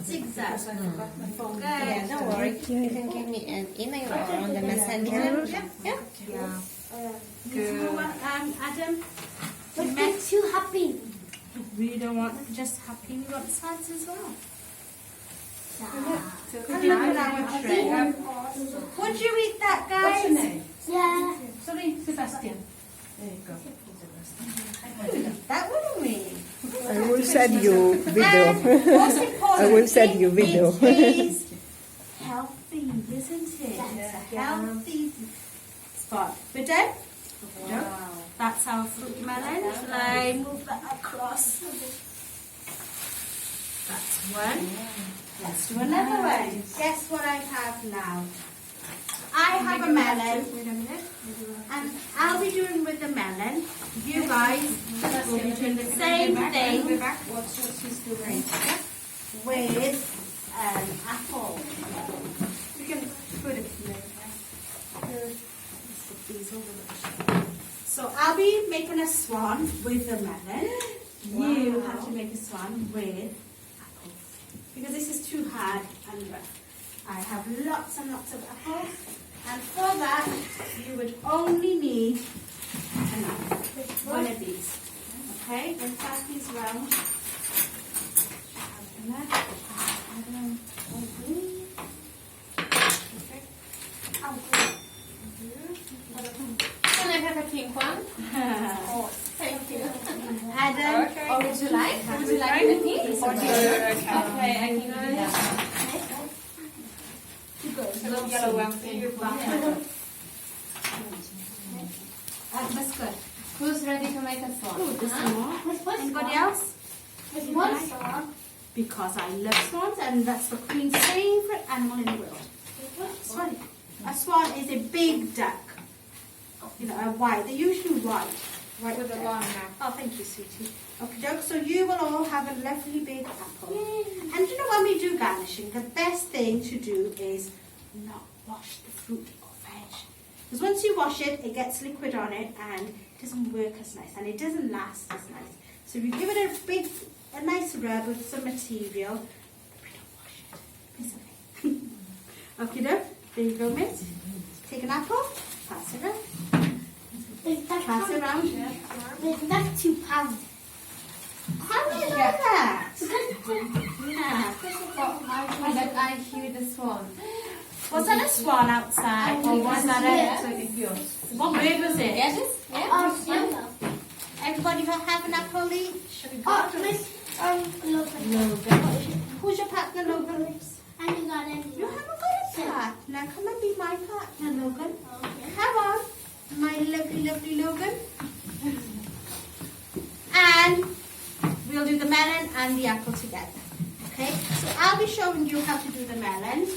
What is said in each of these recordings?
Zigzag. Good. Yeah, don't worry. You can give me an email or on the messenger. Yeah. Good. Adam, But they're too happy. we don't want just happy, we want sides as well. Yeah. Look at our tray. Would you eat that, What's your guys? name? Yeah. Sorry, Sebastian. There you go. That wouldn't we? I will send you video. Most important, I will send you video. It is healthy, isn't it? Yeah. It's a healthy spot. We're done? Wow. That's our fruit melon. Shall I move that across? That's one. Let's do another one. Guess what I have now? I have a melon. Wait a minute. And I'll be doing with the melon. You guys will be doing the same thing What she's doing. with apple. You can put it there. So I'll be making a swan with the melon. You have to make a swan with apples. Because this is too hard and rough. I have lots and lots of apples. And for that, you would only need one of these. Okay, then pass these round. Can I have a pink one? Oh, Thank you. Adam, Or would you like? Would you like the pink? Okay, I can do that. Yellow one. that's good. Who's ready to make a swan? Ooh, this Huh? more. Anybody else? There's one song. Because I love swans and that's the Queen's favourite animal in the world. Swan. A swan is a big duck. You know, a white. They're usually white. White With a duck. long neck. Oh, thank you, sweetie. Okay, doke. So you will all have a lovely big apple. And you know when we do garnishing, the best thing to do is not wash the fruit or veg. Because once you wash it, it gets liquid on it and it doesn't work as nice and it doesn't last as nice. So if you give it a nice rub with some material, we don't wash it. It's okay. Okay, doke. There you go, miss. Take an apple, pass it around. Pass it around. That's 2 pounds. How do you know that? Yeah. But I hear the swan. Was that a swan outside? Or was that Yeah. a... What bird was it? Yes? Yeah. Yellow. Everybody have an apple each? Oh, Miss, Logan. Logan. Who's your partner, Logan? And you got any? You haven't got a partner. Come and be my partner, Logan. Okay. Come on, my lovely, lovely Logan. And we'll do the melon and the apple together. Okay? So I'll be showing you how to do the melon.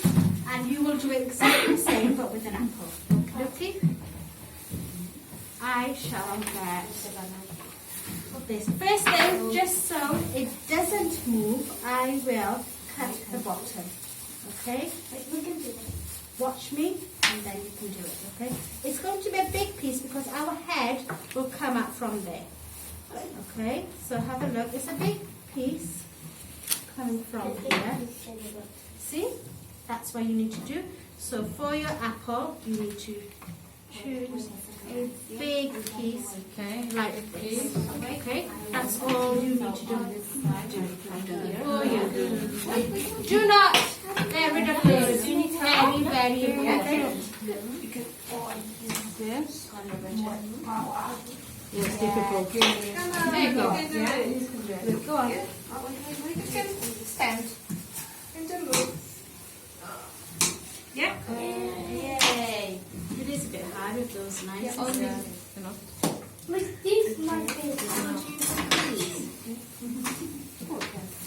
And you will do exactly the same, but with an apple. Okay? I shall get this. First thing, just so it doesn't move, I will cut the bottom. Okay? We can do it. Watch me, and then you can do it. Okay? It's going to be a big piece because our head will come out from there. Okay? So have a look. It's a big piece coming from here. See? That's what you need to do. So for your apple, you need to choose a big piece Okay. like this. Okay? That's all you need to do. For you. Do not get rid of this. Very, very important. Yes. It's difficult. There you go. Yeah. Go on. You can stand. And then move. Yeah. Yay. It is a bit hard with those knives. With these, my favorite.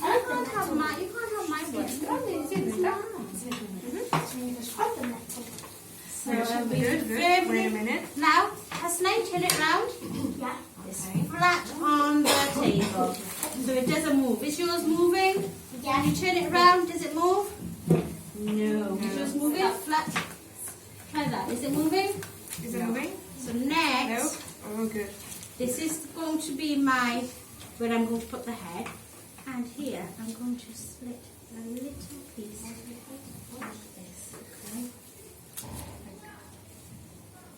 I You can't have my, you can't have my one. like the metal. So we Good, good. Wait a minute. Now, Hasnain, turn it round. Yeah. It's flat on the table. So it doesn't move. Is yours moving? Yeah. You turn it round, does it move? No. Is yours moving? Flat. Try that. Is it moving? Is it moving? So No. next, Oh, good. this is going to be my, where I'm going to put the head. And here I'm going to slit a little piece like this, okay?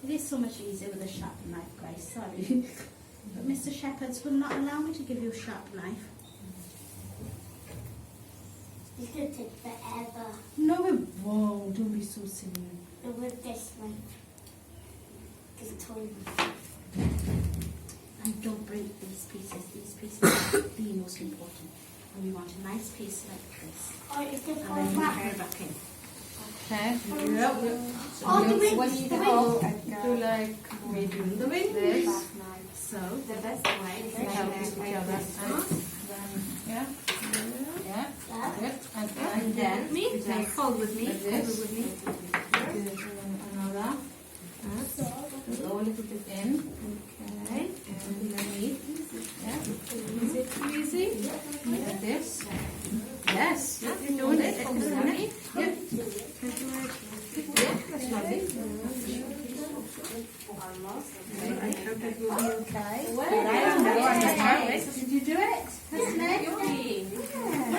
It is so much easier with a sharp knife, guys, sorry. But Mr. Shepherd's will not allow me to give you a sharp knife. It's going to take forever. No, it won't. Don't be so silly. But with this one, this toy one. And don't break these pieces. These pieces are the most important. And we want a nice piece like this. Or is it And for then you that? carry back in. Okay. Oh, the wings. What do you The do? wings. Do like We're doing the wings. this. So, The best way is to help each other. Yeah. Yeah. That. Good. And then me, we take hold with me, like hold this. with me. Good. Another. Go a little bit in. Okay. And underneath. Yeah. Is it too easy? Like this. Yes. You're doing it. Yeah. Yeah. That's lovely. I hope it will be okay. Well, I don't know. I'm yeah. not perfect. Did you do it? Hasn't it? Yummy. Yeah.